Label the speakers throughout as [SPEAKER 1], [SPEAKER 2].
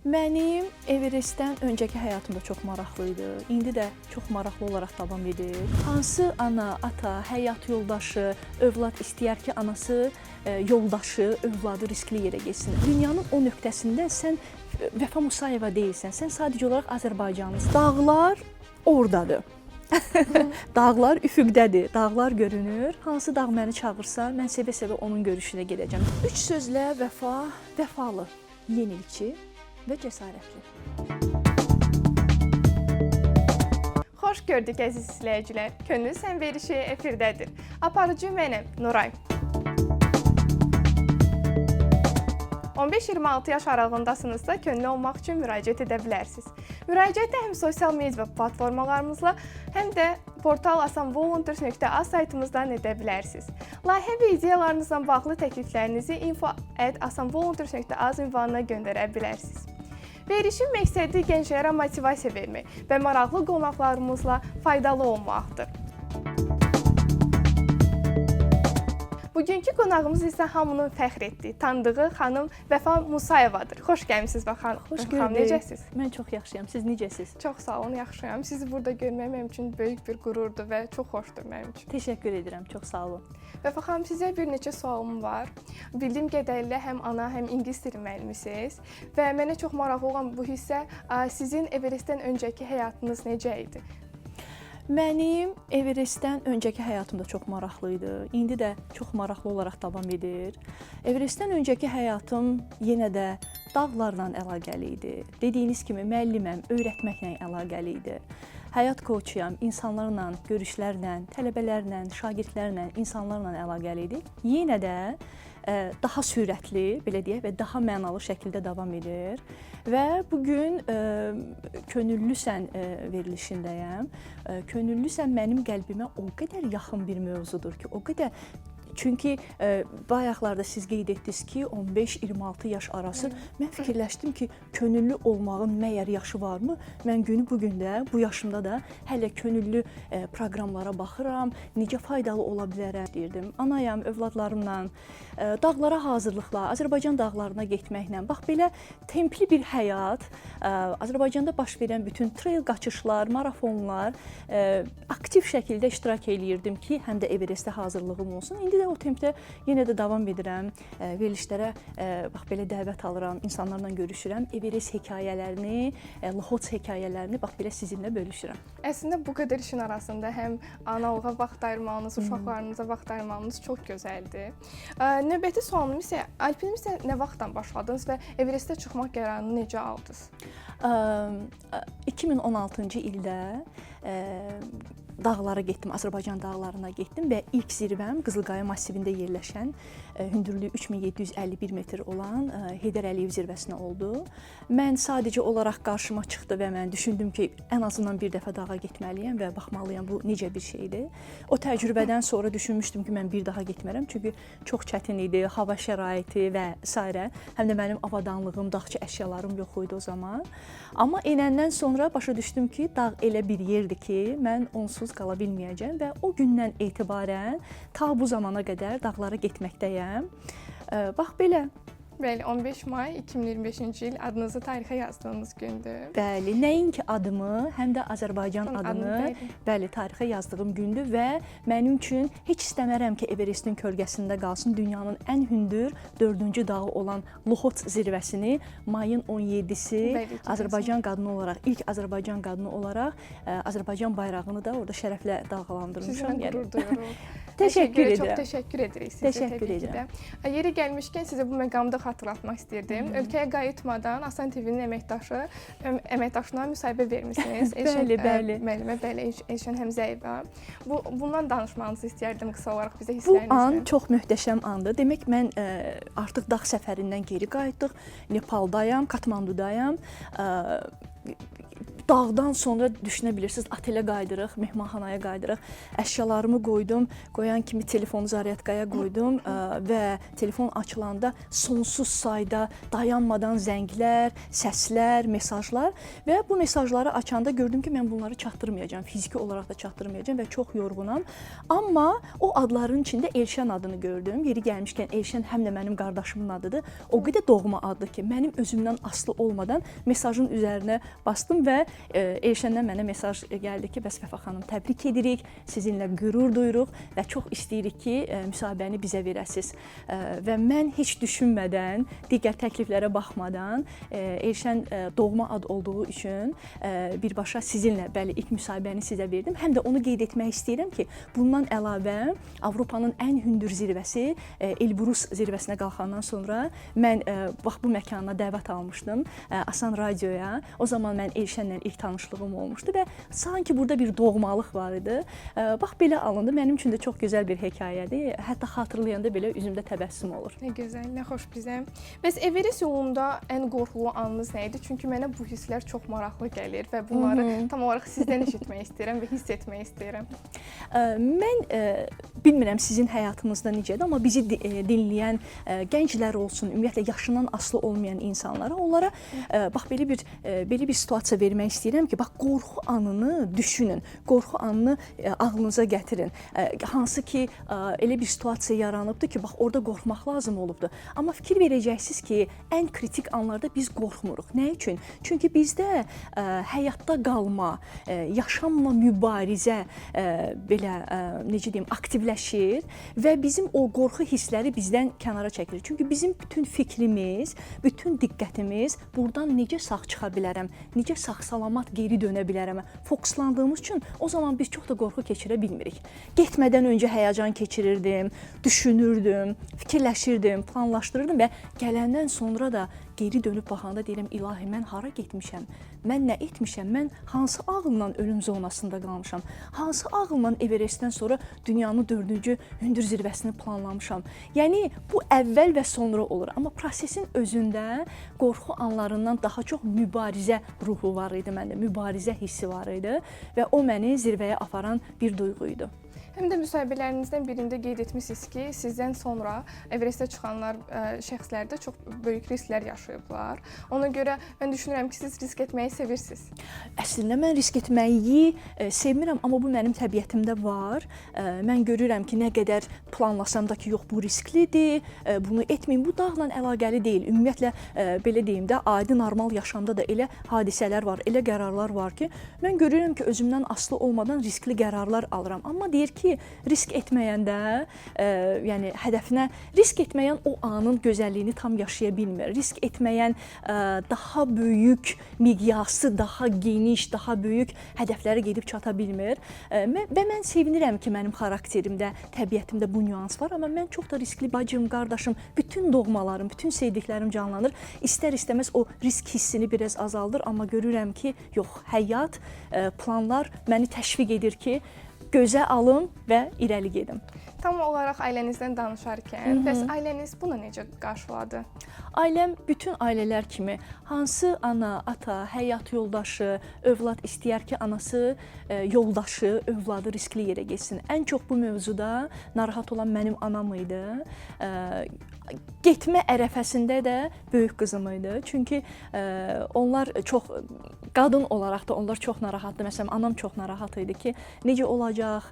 [SPEAKER 1] Mənim Everestdən öncəki həyatım da çox maraqlı idi. İndi də çox maraqlı olaraq davam edir. Hansı ana, ata, həyat yoldaşı, övlad istəyər ki, anası, yoldaşı, övladı riskli yerə getsin. Dünyanın o nöqtəsində sən Vəfa Musayeva deyilsən. Sən sadəcə olaraq Azərbaycanlısan. Dağlar ordadır. Dağlar üfüqdədir, dağlar görünür. Hansı dağ məni çağırsa, mən sevə-sevə onun görüşünə gedəcəm. 3 sözlə vəfa, vəfalı, yenilikçi və cəsarətli.
[SPEAKER 2] Xoş gördük əziz izləyicilər. Könül sən verişi efirdədir. Aparıcı mənəm, Nuray. 15-26 yaş aralığındasınızsa könüllü olmaq üçün müraciət edə bilərsiniz. Müraciətə həm sosial media platformalarımızla, həm də portal asanvolunteers.az saytımızdan edə bilərsiniz. Layihə və ideyalarınızla bağlı təkliflərinizi info@asanvolunteers.az ünvanına göndərə bilərsiniz. Verişin məqsədi gənclərə motivasiya vermək və maraqlı qonaqlarımızla faydalı olmaqdır. Bugünkü qonağımız isə hamının fəxr etdiyi, tanıdığı xanım Vəfa Musayevadır. Xoş gəlmisiniz xanım.
[SPEAKER 1] Xoş gördük.
[SPEAKER 2] Necəsiz?
[SPEAKER 1] Mən çox yaxşıyam. Siz necəsiz?
[SPEAKER 2] Çox sağ olun, yaxşıyam. Sizi burada görmək mənim üçün böyük bir qürurdur və çox xoşdur mənim üçün.
[SPEAKER 1] Təşəkkür edirəm. Çox sağ olun.
[SPEAKER 2] Vəfa xanım, sizə bir neçə sualım var. Bildiyim qədərilə həm ana, həm ingilis dili müəllimisiniz və mənə çox maraqlı olan bu hissə sizin Everestdən öncəki həyatınız necə idi?
[SPEAKER 1] Mənim Everestdən öncəki həyatım da çox maraqlı idi. İndi də çox maraqlı olaraq davam edir. Everestdən öncəki həyatım yenə də dağlarla əlaqəli idi. Dediyiniz kimi müəlliməm, öyrətməklə əlaqəli idi. Həyat koçuyam, insanlarla, görüşlərlə, tələbələrlə, şagirdlərlə, insanlarla əlaqəli idi. Yenə də daha sürətli, belə deyək, və daha mənalı şəkildə davam edir. Və bu gün könüllüsən verilişindəyəm. Könüllüsən mənim qəlbimə o qədər yaxın bir mövzudur ki, o qədər. Çünki bayaqlarda siz qeyd etdiniz ki, 15-26 yaş arası mən fikirləşdim ki, könüllü olmağın məyər yaşı varmı? Mən günü bu gündə, bu yaşımda da hələ könüllü proqramlara baxıram, necə faydalı ola bilərəm deyirdim. Anayam, övladlarımla, dağlara hazırlıqla, Azərbaycan dağlarına getməklə, bax belə templi bir həyat, Azərbaycanda baş verən bütün trail qaçışlar, marafonlar, aktiv şəkildə iştirak eləyirdim ki, həm də Everestə hazırlığım olsun. İndi də o tempdə yenə də davam edirəm. Verilişlərə bax belə dəvət alıram, insanlarla görüşürəm. Everest hekayələrini, Lhotse hekayələrini bax belə sizinlə bölüşürəm.
[SPEAKER 2] Əslində bu qədər işin arasında həm analığa vaxt ayırmağınız, uşaqlarınıza vaxt ayırmağınız çox gözəldir. Növbəti sualım isə alpinizmə nə vaxtdan başladınız və Everestə çıxmaq qərarını necə aldınız?
[SPEAKER 1] 2016-cı ildə dağlara getdim, Azərbaycan dağlarına getdim və ilk zirvəm Qızılqaya massivində yerləşən, hündürlüyü 3751 metr olan Heydər Əliyev zirvəsinə oldu. Mən sadəcə olaraq qarşıma çıxdı və mən düşündüm ki, ən azından bir dəfə dağa getməliyəm və baxmalıyam bu necə bir şeydir. O təcrübədən sonra düşünmüşdüm ki, mən bir daha getmərəm, çünki çox çətin idi, hava şəraiti və s. Həm də mənim avadanlığım, dağçı əşyalarım yox idi o zaman. Amma enəndən sonra başa düşdüm ki, dağ elə bir yerdir ki, mən onsuz qala bilməyəcəm və o gündən etibarən ta bu zamana qədər dağlara getməkdəyəm. Bax belə.
[SPEAKER 2] Bəli, 15 may 2025-ci il adınızı tarixə yazdığınız gündür.
[SPEAKER 1] Bəli, nəinki adımı, həm də Azərbaycan adını, bəli, tarixə yazdığım gündür və mənim üçün heç istəmərəm ki, Everestin kölgəsində qalsın. Dünyanın ən hündür 4-cü dağı olan Lhotse zirvəsini mayın 17-si Azərbaycan qadını olaraq, ilk Azərbaycan qadını olaraq Azərbaycan bayrağını da orada şərəflə dalğalandırmışam.
[SPEAKER 2] Sizdən qürur duyuruq.
[SPEAKER 1] Təşəkkür edirəm.
[SPEAKER 2] Çox təşəkkür edirik sizə.
[SPEAKER 1] Təşəkkür edirəm.
[SPEAKER 2] Yeri gəlmişkən sizə bu məqamda xatırlatmaq istəyirdim. Ölkəyə qayıtmadan Asan TV-nin əməkdaşına müsahibə vermisiniz.
[SPEAKER 1] Bəli, bəli.
[SPEAKER 2] Müəllimə, bəli, Elşən Həmzəyeva. Bundan danışmanızı istəyərdim qısa olaraq bizə hisslərinizi.
[SPEAKER 1] Bu an çox möhtəşəm andır. Demək, mən artıq dağ səfərindən geri qayıtdıq. Nepaldayam, Katmandudayam. dağdan sonra düşünə bilirsiniz, otelə qayıdırıq, mehmanxanaya qayıdırıq. Əşyalarımı qoydum, qoyan kimi telefonu zaryadkaya qoydum və telefon açılanda sonsuz sayda dayanmadan zənglər, səslər, mesajlar və bu mesajları açanda gördüm ki, mən bunları çatdırmayacağam, fiziki olaraq da çatdırmayacağam və çox yorğunam. Amma o adların içində Elşən adını gördüm. Yeri gəlmişkən Elşən həm də mənim qardaşımın adıdır. O qədər doğma addır ki, mənim özümdən asılı olmadan mesajın üzərinə bastım və Elşəndən mənə mesaj gəldi ki, bəs Vəfa xanım, təbrik edirik, sizinlə qürur duyuruq və çox istəyirik ki, müsahibəni bizə verəsiniz. Və mən heç düşünmədən, digər təkliflərə baxmadan, Elşən doğma ad olduğu üçün birbaşa sizinlə, bəli, ilk müsahibəni sizə verdim. Həm də onu qeyd etmək istəyirəm ki, bundan əlavə Avropanın ən hündür zirvəsi Elbrus zirvəsinə qalxandan sonra mən bax bu məkana dəvət almışdım, Asan Radioya. O zaman mən Elşənlə ilk tanışlığım olmuşdu və sanki burada bir doğmalıq var idi. Bax belə alındı. Mənim üçün də çox gözəl bir hekayədir. Hətta xatırlayanda belə üzümdə təbəssüm olur.
[SPEAKER 2] Nə gözəl, nə xoş bizə. Bəs Everest yolunda ən qorxulu anınız nə idi? Çünki mənə bu hisslər çox maraqlı gəlir və bunları tam olaraq sizdən eşitmək istəyirəm və hiss etmək istəyirəm.
[SPEAKER 1] Mən bilmirəm sizin həyatınızda necədir, amma bizi dinləyən gənclər olsun, ümumiyyətlə yaşından asılı olmayan insanlara, onlara bax belə bir situasiya vermək istəyirəm ki, bax qorxu anını düşünün, qorxu anını ağlınıza gətirin. Hansı ki elə bir situasiya yaranıbdı ki, bax orada qorxmaq lazım olubdu. Amma fikir verəcəksiniz ki, ən kritik anlarda biz qorxmuruq. Nə üçün? Çünki bizdə həyatda qalma, yaşamla mübarizə belə necə deyim, aktivləşir və bizim o qorxu hissləri bizdən kənara çəkilir. Çünki bizim bütün fikrimiz, bütün diqqətimiz buradan necə sağ çıxa bilərəm, necə sağ-salamat geri dönə bilərəm fokuslandığımız üçün o zaman biz çox da qorxu keçirə bilmirik. Getmədən öncə həyəcan keçirirdim, düşünürdüm, fikirləşirdim, planlaşdırırdım və gələndən sonra da geri dönüb baxanda deyirəm, ilahi, mən hara getmişəm, mən nə etmişəm, mən hansı ağılla ölüm zonasında qalmışam, hansı ağılla Everestdən sonra dünyanın 4-cü hündür zirvəsini planlamışam. Yəni, bu əvvəl və sonra olur. Amma prosesin özündə qorxu anlarından daha çox mübarizə ruhu var idi məndə, mübarizə hissi var idi və o məni zirvəyə aparan bir duyğu idi.
[SPEAKER 2] Həm də müsahibələrinizdən birində qeyd etmisiniz ki, sizdən sonra Everestə çıxanlar, şəxslər də çox böyük risklər yaşayıblar. Ona görə mən düşünürəm ki, siz risk etməyi sevirsiniz.
[SPEAKER 1] Əslində mən risk etməyi sevmirəm, amma bu mənim təbiətimdə var. Mən görürəm ki, nə qədər planlasam da ki, yox, bu risklidir, bunu etməyim. Bu dağla əlaqəli deyil. Ümumiyyətlə, belə deyim də, adi normal yaşamda da elə hadisələr var, elə qərarlar var ki, mən görürəm ki, özümdən asılı olmadan riskli qərarlar alıram. Amma deyir ki, risk etməyəndə, yəni hədəfinə, risk etməyən o anın gözəlliyini tam yaşaya bilmir. Risk etməyən daha böyük miqyası, daha geniş, daha böyük hədəflərə gedib çata bilmir. Və mən sevinirəm ki, mənim xarakterimdə, təbiətimdə bu nüans var, amma mən çox da riskli bacım, qardaşım, bütün doğmalarım, bütün sevdiklərim canlanır. İstər-istəməz o risk hissini biraz azaldır, amma görürəm ki, yox, həyat, planlar məni təşviq edir ki, gözə alım və irəli gedim.
[SPEAKER 2] Tam olaraq ailənizdən danışarkən, bəs ailəniz bunu necə qarşıladı?
[SPEAKER 1] Ailəm bütün ailələr kimi, hansı ana, ata, həyat yoldaşı, övlad istəyər ki, anası, yoldaşı, övladı riskli yerə getsin. Ən çox bu mövzuda narahat olan mənim anam idi. Getmə ərəfəsində də böyük qızım idi. Çünki onlar çox, qadın olaraq da onlar çox narahatdır. Məsələn, anam çox narahat idi ki, necə olacaq?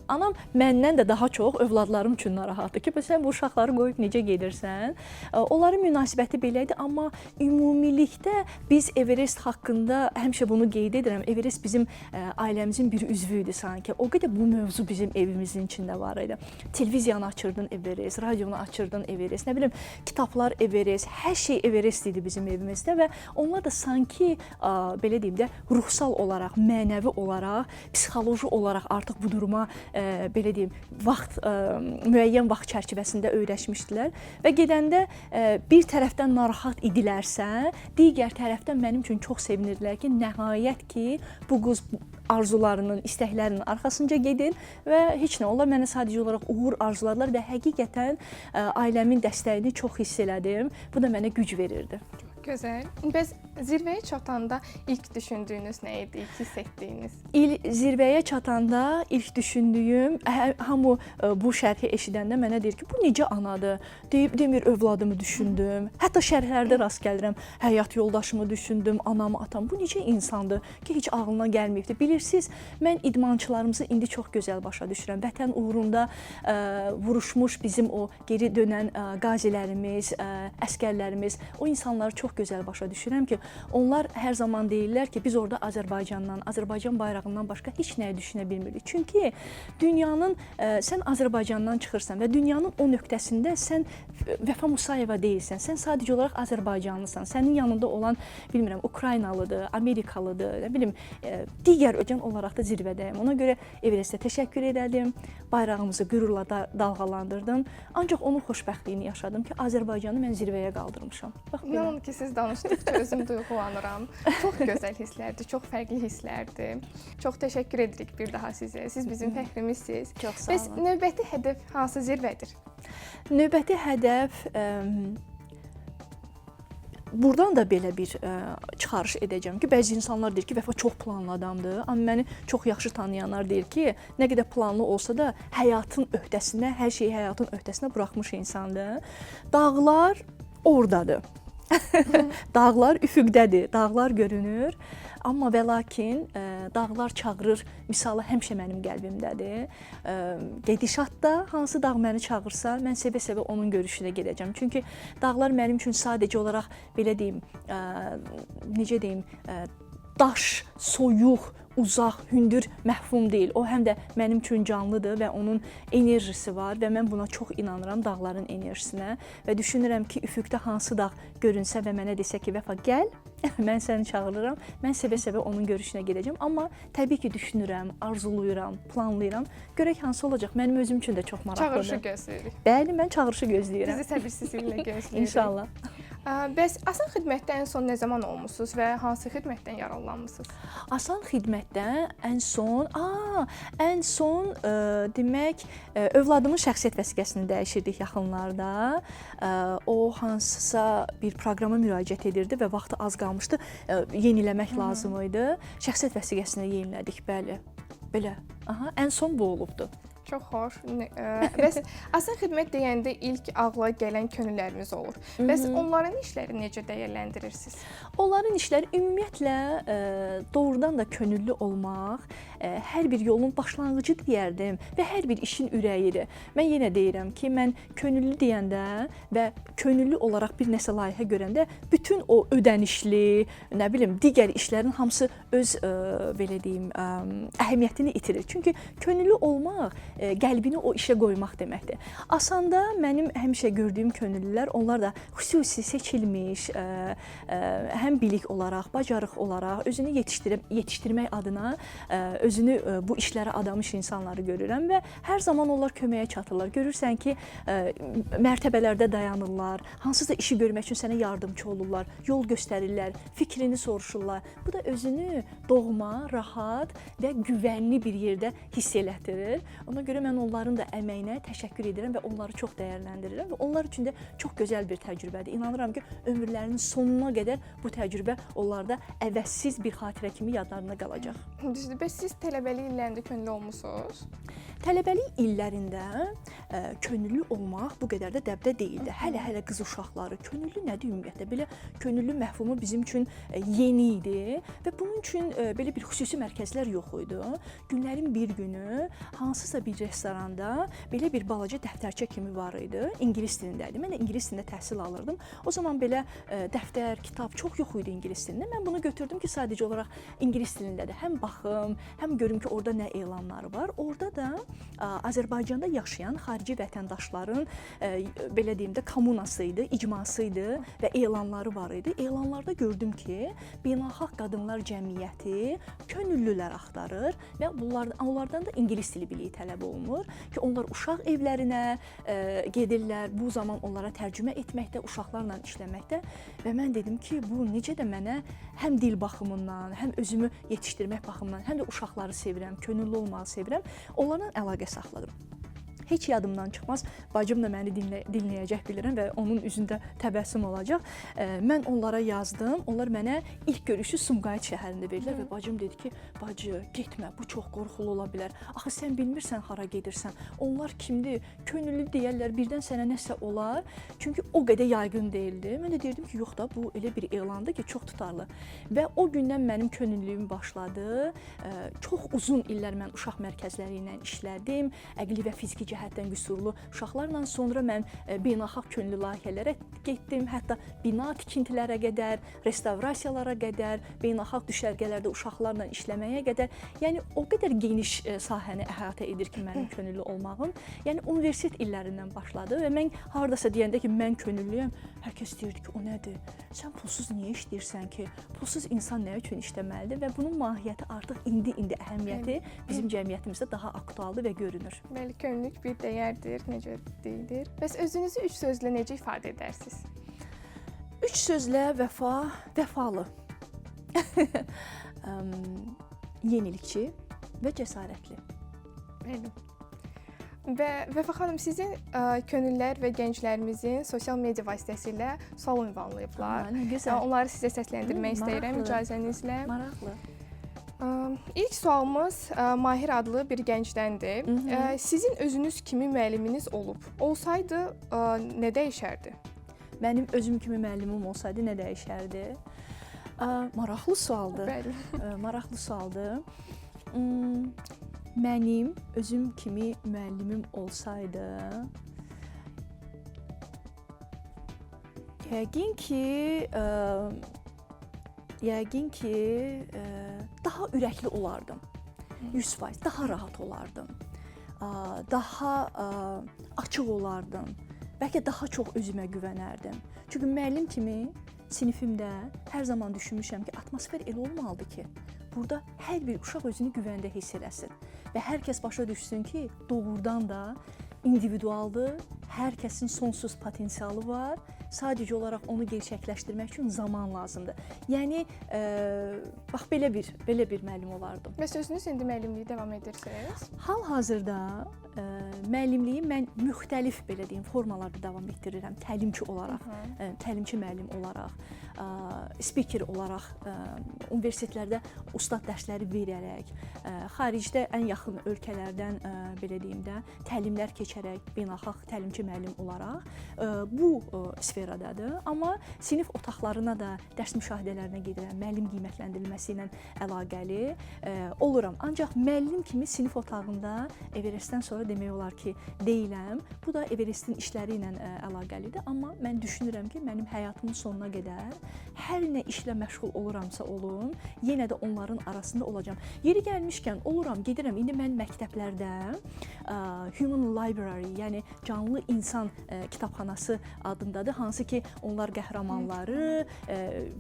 [SPEAKER 1] Anam məndən də daha çox övladlarım üçün narahatdır ki, sən bu uşaqları qoyub necə gedirsən? Onların münasibəti belə idi, amma ümumilikdə biz Everest haqqında həmişə bunu qeyd edirəm. Everest bizim ailəmizin bir üzvü idi sanki. O qədər bu mövzu bizim evimizin içində var idi. Televiziyanı açırdın Everest, radionu açırdın Everest, nə bilim, kitablar Everest, hər şey Everest idi bizim evimizdə və onlar da sanki, belə deyim də, ruhsal olaraq, mənəvi olaraq, psixoloji olaraq artıq bu duruma, belə deyim, müəyyən vaxt çərçivəsində öyrəşmişdilər və gedəndə bir tərəfdən narahat idilərsə, digər tərəfdən mənim üçün çox sevinirdilər ki, nəhayət ki, bu qız arzularının, istəklərinin arxasınca gedir və heç nə, onlar mənə sadəcə olaraq uğur arzuladılar və həqiqətən ailəmin dəstəyini çox hiss elədim. Bu da mənə güc verirdi.
[SPEAKER 2] Gözəl. Bəs zirvəyə çatanda ilk düşündüyünüz nə idi, ilk hiss etdiyiniz?
[SPEAKER 1] Zirvəyə çatanda ilk düşündüyüm, hamı bu şərhi eşidəndə mənə deyir ki, bu necə anadır? Demir övladımı düşündüm. Hətta şərhlərdə rast gəlirəm, həyat yoldaşımı düşündüm, anamı, atamı. Bu necə insandır ki, heç ağlına gəlməyibdi. Bilirsiniz, mən idmançılarımızı indi çox gözəl başa düşürəm. Vətən uğrunda vuruşmuş bizim o geri dönən qazilərimiz, əskərlərimiz, o insanları çox gözəl başa düşürəm ki, onlar hər zaman deyirlər ki, biz orada Azərbaycandan, Azərbaycan bayrağından başqa heç nəyi düşünə bilmirdik. Çünki dünyanın, sən Azərbaycandan çıxırsan və dünyanın o nöqtəsində sən Vəfa Musayeva deyilsən, sən sadəcə olaraq Azərbaycanlısan. Sənin yanında olan, bilmirəm, Ukraynalıdır, Amerikalıdır, nə bilim, digər öcən olaraq da zirvədəyim. Ona görə Everestə təşəkkür edirəm, bayrağımızı qürurla dalğalandırdım. Ancaq onun xoşbəxtliyini yaşadım ki, Azərbaycanı mən zirvəyə qaldırmışam. Bax,
[SPEAKER 2] İnanın ki, siz danışdıqca özüm duyğulanıram. Çox gözəl hisslərdir, çox fərqli hisslərdir. Çox təşəkkür edirik bir daha sizə. Siz bizim fəxrimizsiniz.
[SPEAKER 1] Çox sağ olun.
[SPEAKER 2] Bəs növbəti hədəf hansı zirvədir?
[SPEAKER 1] Növbəti hədəf buradan da belə bir çıxarış edəcəm ki, bəzi insanlar deyir ki, Vəfa çox planlı adamdır, amma məni çox yaxşı tanıyanlar deyir ki, nə qədər planlı olsa da həyatın öhdəsinə, hər şeyi həyatın öhdəsinə buraxmış insandır. Dağlar ordadır. Dağlar üfüqdədir, dağlar görünür. Amma və lakin dağlar çağırır misalı həmişə mənim qəlbimdədir. Gedişatda hansı dağ məni çağırsa, mən sevə-sevə onun görüşünə gedəcəm. Çünki dağlar mənim üçün sadəcə olaraq belə deyim, necə deyim, daş, soyuq, uzaq, hündür, məhfum deyil. O həm də mənim üçün canlıdır və onun enerjisi var və mən buna çox inanıram, dağların enerjisinə və düşünürəm ki, üfüqdə hansı dağ görünsə və mənə desə ki, Vəfa gəl, mən səni çağırıram, mən sevə-sevə onun görüşünə gedəcəm. Amma təbii ki, düşünürəm, arzuluyuram, planlayıram. Görək hansı olacaq, mənim özüm üçün də çox maraqlıdır.
[SPEAKER 2] Çağırışı gözləyirik.
[SPEAKER 1] Bəli, mən çağırışı gözləyirəm.
[SPEAKER 2] Bizi səbirsizliklə gözləyirik.
[SPEAKER 1] İnşallah.
[SPEAKER 2] Bəs asan xidmətdə ən son nə zaman olmusunuz və hansı xidmətdən yararlanmısınız?
[SPEAKER 1] Asan xidmətdə ən son demək övladımın şəxsiyyət vəsiqəsini dəyişirdik yaxınlarda. O hansısa bir proqrama müraciət edirdi və vaxtı az qalmışdı. Yeniləmək lazım idi. Şəxsiyyət vəsiqəsini yenilədik, bəli. Belə. Ən son bu olubdu.
[SPEAKER 2] Çox xoş. Bəs asan xidmət deyəndə ilk ağla gələn könüllərimiz olur. Bəs onların işləri necə dəyərləndirirsiniz?
[SPEAKER 1] Onların işləri ümumiyyətlə doğrudan da könüllü olmaq, hər bir yolun başlanğıcı deyərdim və hər bir işin ürəyidir. Mən yenə deyirəm ki, mən könüllü deyəndə və könüllü olaraq bir nəsə layihə görəndə bütün o ödənişli, nə bilim, digər işlərin hamısı öz belə deyim, əhəmiyyətini itirir. Çünki könüllü olmaq qəlbini o işə qoymaq deməkdir. Asanda mənim həmişə gördüyüm könüllülər, onlar da xüsusi seçilmiş, həm bilik olaraq, bacarıq olaraq özünü yetişdirmək adına özünü bu işlərə adamış insanları görürəm və hər zaman onlar köməyə çatırlar. Görürsən ki, mərtəbələrdə dayanırlar, hansısa işi görmək üçün sənə yardımçı olurlar, yol göstərirlər, fikrini soruşurlar. Bu da özünü doğma, rahat və güvənli bir yerdə hiss elətdirir. Ona görə mən onların da əməyinə təşəkkür edirəm və onları çox dəyərləndirirəm və onlar üçün də çox gözəl bir təcrübədir. İnanıram ki, ömürlərinin sonuna qədər bu təcrübə onlarda əvəzsiz bir xatirə kimi yadlarına qalacaq.
[SPEAKER 2] Düzdür. Bəs siz tələbəlik illərində könüllü olmusunuz?
[SPEAKER 1] Tələbəlik illərində könüllü olmaq bu qədər də dəbdə deyildi. Hələ qız uşaqları könüllü nədir ümumiyyətlə? Belə könüllü məfhumu bizim üçün yeni idi və bunun üçün belə bir xüsusi mərkəzlər yox idi. Günlərin bir günü hansısa bir restoranda belə bir balaca dəftərçə kimi var idi. İngilis dilində idi. Mən də ingilis dilində təhsil alırdım. O zaman belə dəftər, kitab çox yox idi ingilis dilində. Mən bunu götürdüm ki, sadəcə olaraq ingilis dilindədir. Həm baxım, həm görüm ki, orada nə elanları var. Orada da Azərbaycanda yaşayan xarici vətəndaşların belə deyim də kommunası idi, icması idi və elanları var idi. Elanlarda gördüm ki, Beynəlxalq Qadınlar Cəmiyyəti könüllülər axtarır və onlardan da ingilis dili biliyi tələb olunur ki, onlar uşaq evlərinə gedirlər. Bu zaman onlara tərcümə etməkdə, uşaqlarla işləməkdə və mən dedim ki, bu necə də mənə həm dil baxımından, həm özümü yetişdirmək baxımından, həm də uşaqları sevirəm, könüllü olmağı sevirəm. Onlarla əlaqə saxladım. heç yadımdan çıxmaz. Bacım da məni dinləyəcək bilirəm və onun üzündə təbəssüm olacaq. Mən onlara yazdım. Onlar mənə ilk görüşü Sumqayıt şəhərində verdilər və bacım dedi ki, bacı, getmə, bu çox qorxulu ola bilər. Axı sən bilmirsən hara gedirsən. Onlar kimdir? Könüllü deyərlər, birdən sənə nəsə olar. Çünki o qədər yayğın deyildi. Mən də deyirdim ki, yox da bu elə bir elandır ki, çox tutarlı. Və o gündən mənim könüllülüyüm başladı. Çox uzun illər mən uşaq mərkəzləri ilə işlədim. Əqli və fiziki cəhətdən qüsurlu uşaqlarla. Sonra mən beynəlxalq könüllü layihələrə getdim. Hətta bina tikintilərə qədər, restavrasiyalara qədər, beynəlxalq düşərgələrdə uşaqlarla işləməyə qədər. Yəni o qədər geniş sahəni əhatə edir ki, mənim könüllü olmağım. Yəni universitet illərindən başladı və mən hardasa deyəndə ki, mən könüllüyəm, hər kəs deyirdi ki, o nədir? Sən pulsuz niyə işləyirsən ki? Pulsuz insan nə üçün işləməlidir? Və bunun mahiyyəti artıq indi əhəmiyyəti bizim cəmiyyətimizdə daha aktualdır və görünür.
[SPEAKER 2] Bəli, könüllülük bir dəyərdir, necə deyilir. Bəs özünüzü 3 sözlə necə ifadə edərsiniz?
[SPEAKER 1] 3 sözlə vəfalı, yenilikçi və cəsarətli.
[SPEAKER 2] Bəli. Və Vəfa xanım, sizin könüllülər və gənclərimizin sosial media vasitəsilə sual ünvanlayıblar.
[SPEAKER 1] Nə gözəl.
[SPEAKER 2] Onları sizə səsləndirmək istəyirəm icazənizlə.
[SPEAKER 1] Maraqlı.
[SPEAKER 2] İlk sualımız Mahir adlı bir gəncdəndir. Sizin özünüz kimi müəlliminiz olub. Olsaydı nə dəyişərdi?
[SPEAKER 1] Mənim özüm kimi müəllimim olsaydı nə dəyişərdi? Maraqlı sualdır.
[SPEAKER 2] Bəli.
[SPEAKER 1] Maraqlı sualdır. Mənim özüm kimi müəllimim olsaydı, yəqin ki, daha ürəkli olardım. 100%, daha rahat olardım. Daha açıq olardım. Bəlkə daha çox özümə güvənərdim. Çünki müəllim kimi sinifimdə hər zaman düşünmüşəm ki, atmosfer elə olmalıdır ki, burada hər bir uşaq özünü güvəndə hiss eləsin və hər kəs başa düşsün ki, doğrudan da individualdır, hər kəsin sonsuz potensialı var, sadəcə olaraq onu gerçəkləşdirmək üçün zaman lazımdır. Yəni, bax, belə bir müəllim olardım.
[SPEAKER 2] Bəs özünüz indi müəllimliyi davam edirsiniz?
[SPEAKER 1] Hal-hazırda müəllimliyi mən müxtəlif, belə deyim, formalarda davam etdirirəm. Təlimçi olaraq, təlimçi müəllim olaraq, spiker olaraq, universitetlərdə ustad dərsləri verərək, xaricdə ən yaxın ölkələrdən, belə deyim də, təlimlər keçərək, beynəlxalq təlimçi müəllim olaraq bu sferadadır. Amma sinif otaqlarına da, dərs müşahidələrinə gedirəm, müəllim qiymətləndirilməsi ilə əlaqəli oluram. Ancaq müəllim kimi sinif otağında Everestdən sonra demək olar ki, deyiləm. Bu da Everestin işləri ilə əlaqəlidir. Amma mən düşünürəm ki, mənim həyatımın sonuna qədər hər nə işlə məşğul oluramsa olum, yenə də onların arasında olacağam. Yeri gəlmişkən oluram, gedirəm. İndi mən məktəblərdə Human Library, yəni canlı insan kitabxanası adındadır. Hansı ki, onlar qəhrəmanları,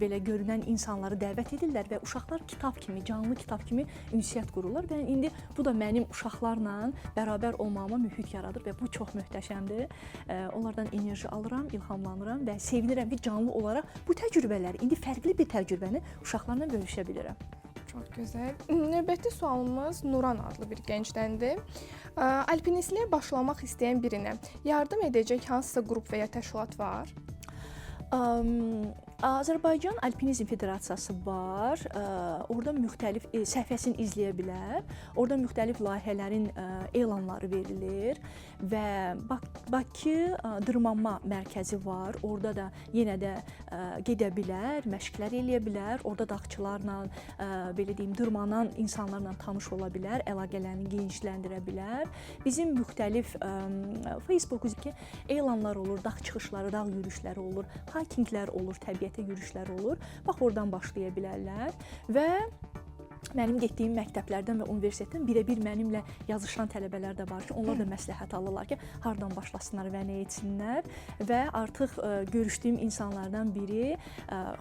[SPEAKER 1] belə görünən insanları dəvət edirlər və uşaqlar kitab kimi, canlı kitab kimi ünsiyyət qururlar. Və indi bu da mənim uşaqlarla bərabər olmağıma mühit yaradır və bu çox möhtəşəmdir. Onlardan enerji alıram, ilhamlanıram və sevinirəm ki, canlı olaraq bu təcrübələri, indi fərqli bir təcrübəni uşaqlarla bölüşə bilirəm.
[SPEAKER 2] Çox gözəl. Növbəti sualımız Nuran adlı bir gəncdəndir. Alpinistliyə başlamaq istəyən birinə yardım edəcək hansısa qrup və ya təşkilat var?
[SPEAKER 1] Azərbaycan Alpinizm Federasiyası var. Orada müxtəlif səhifəsini izləyə bilər. Orada müxtəlif layihələrin elanları verilir və Bakı dırmanma mərkəzi var. Orada da yenə də gedə bilər, məşqlər eləyə bilər. Orada dağçılarla, belə deyim, dırmanan insanlarla tanış ola bilər, əlaqələrini genişləndirə bilər. Bizim müxtəlif Facebook üzrə elanlar olur, dağ çıxışları, dağ yürüyüşləri olur, hikinglər olur, təbiətə yürüyüşlər olur. Bax, oradan başlaya bilərlər və mənim getdiyim məktəblərdən və universitetdən birə-bir mənimlə yazışan tələbələr də var ki, onlar da məsləhət alırlar ki, hardan başlasınlar və nə etsinlər və artıq görüşdüyüm insanlardan biri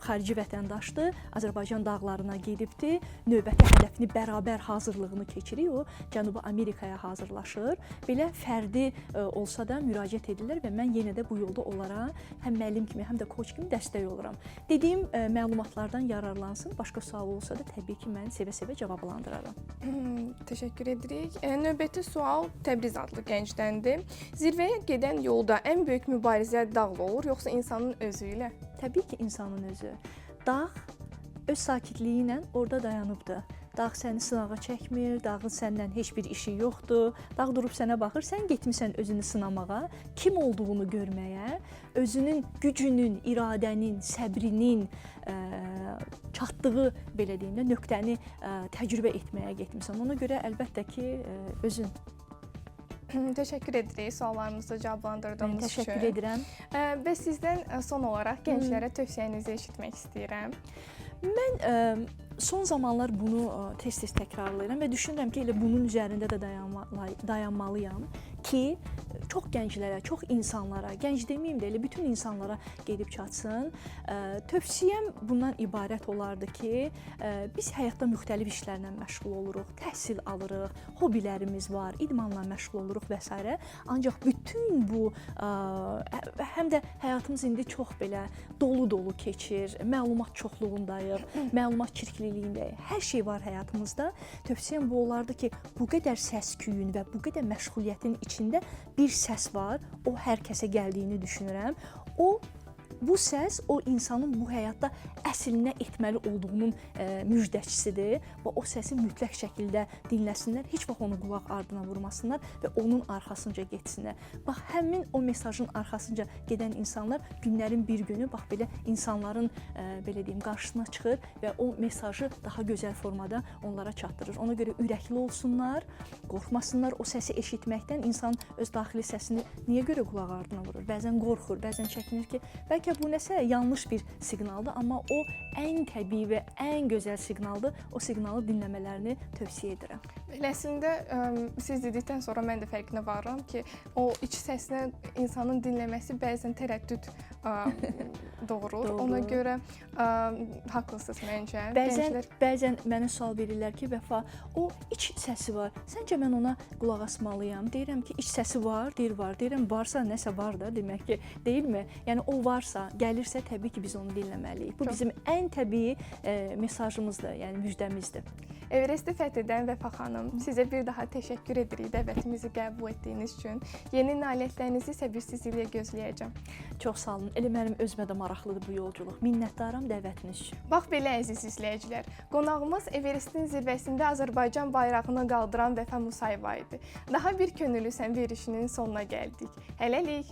[SPEAKER 1] xarici vətəndaşdır, Azərbaycan dağlarına gedibdi, növbəti hədəfini bərabər hazırlığını keçirir, o Cənubi Amerikaya hazırlaşır. Belə fərdi olsa da müraciət edirlər və mən yenə də bu yolda onlara həm müəllim kimi, həm də koç kimi dəstək oluram. Dediyim məlumatlardan yararlansın, başqa sual olsa da təbii ki, mən sevə seve-seve cavablandıraram.
[SPEAKER 2] Təşəkkür edirik. Növbəti sual Təbriz adlı gəncdəndir. Zirvəyə gedən yolda ən böyük mübarizə dağla olur, yoxsa insanın özü ilə?
[SPEAKER 1] Təbii ki, insanın özü. Dağ öz sakitliyi ilə orada dayanıbdır. Dağ səni sınağa çəkmir, dağın səndən heç bir işi yoxdur. Dağ durub sənə baxır, sən getmisən özünü sınamağa, kim olduğunu görməyə, özünün gücünün, iradənin, səbrinin çatdığı, belə deyim də, nöqtəni təcrübə etməyə getmisən. Ona görə əlbəttə ki, özün.
[SPEAKER 2] Təşəkkür edirik suallarımızı cavablandırdığınız üçün.
[SPEAKER 1] Təşəkkür edirəm.
[SPEAKER 2] Və sizdən son olaraq gənclərə tövsiyənizi eşitmək istəyirəm.
[SPEAKER 1] Mən son zamanlar bunu tez-tez təkrarlayıram və düşünürəm ki, elə bunun üzərində də dayanmalıyam ki, çox gənclərə, çox insanlara, gənc deməyim də, elə bütün insanlara gedib çatsın. Tövsiyəm bundan ibarət olardı ki, biz həyatda müxtəlif işlərlə məşğul oluruq, təhsil alırıq, hobbilərimiz var, idmanla məşğul oluruq və s. Ancaq bütün bu həm də həyatımız indi çox belə dolu-dolu keçir, məlumat çoxluğundayıq, məlumat çirkliliyindəyik. Hər şey var həyatımızda. Tövsiyəm bu olardı ki, bu qədər səs-küyün və bu qədər məşğuliyyətin içində bir səs var. O hər kəsə gəldiyini düşünürəm. Bu səs o insanın bu həyatda əslinə etməli olduğunun müjdəçisidir və o səsi mütləq şəkildə dinləsinlər, heç vaxt onu qulaq ardına vurmasınlar və onun arxasınca getsinlər. Bax, həmin o mesajın arxasınca gedən insanlar günlərin bir günü bax belə insanların belə deyim qarşısına çıxır və o mesajı daha gözəl formada onlara çatdırır. Ona görə ürəkli olsunlar, qorxmasınlar o səsi eşitməkdən. İnsan öz daxili səsini niyə görə qulaq ardına vurur? Bəzən qorxur, bəzən çəkinir ki, bəlkə bu nəsə yanlış bir siqnaldır, amma o ən təbii və ən gözəl siqnaldır. O siqnalı dinləmələrini tövsiyə edirəm.
[SPEAKER 2] Beləsində siz dedikdən sonra mən də fərqinə varıram ki, o iç səsinə insanın dinləməsi bəzən tərəddüd doğurur. Ona görə haqlısınız məncə.
[SPEAKER 1] Bəzən mənə sual verirlər ki, Vəfa, o iç səsi var. Səncə mən ona qulaq asmalıyam? Deyirəm ki, iç səsi var, var. Deyirəm, varsa nəsə var da, demək ki, deyilmi? Yəni o varsa, gəlirsə təbii ki, biz onu dinləməliyik. Bu bizim ən təbii mesajımızdır, yəni müjdəmizdir.
[SPEAKER 2] Everesti fəth edən Vəfa xanım, sizə bir daha təşəkkür edirik dəvətimizi qəbul etdiyiniz üçün. Yeni nailiyyətlərinizi səbirsizliklə gözləyəcəm.
[SPEAKER 1] Çox sağ olun. Elə mənim özümə də maraqlıdır bu yolculuq. Minnətdaram dəvətiniz üçün.
[SPEAKER 2] Bax belə əziz izləyicilər, qonağımız Everestin zirvəsində Azərbaycan bayrağını qaldıran Vəfa Musayeva idi. Daha bir könüllü sən verişinin sonuna gəldik. Hələlik.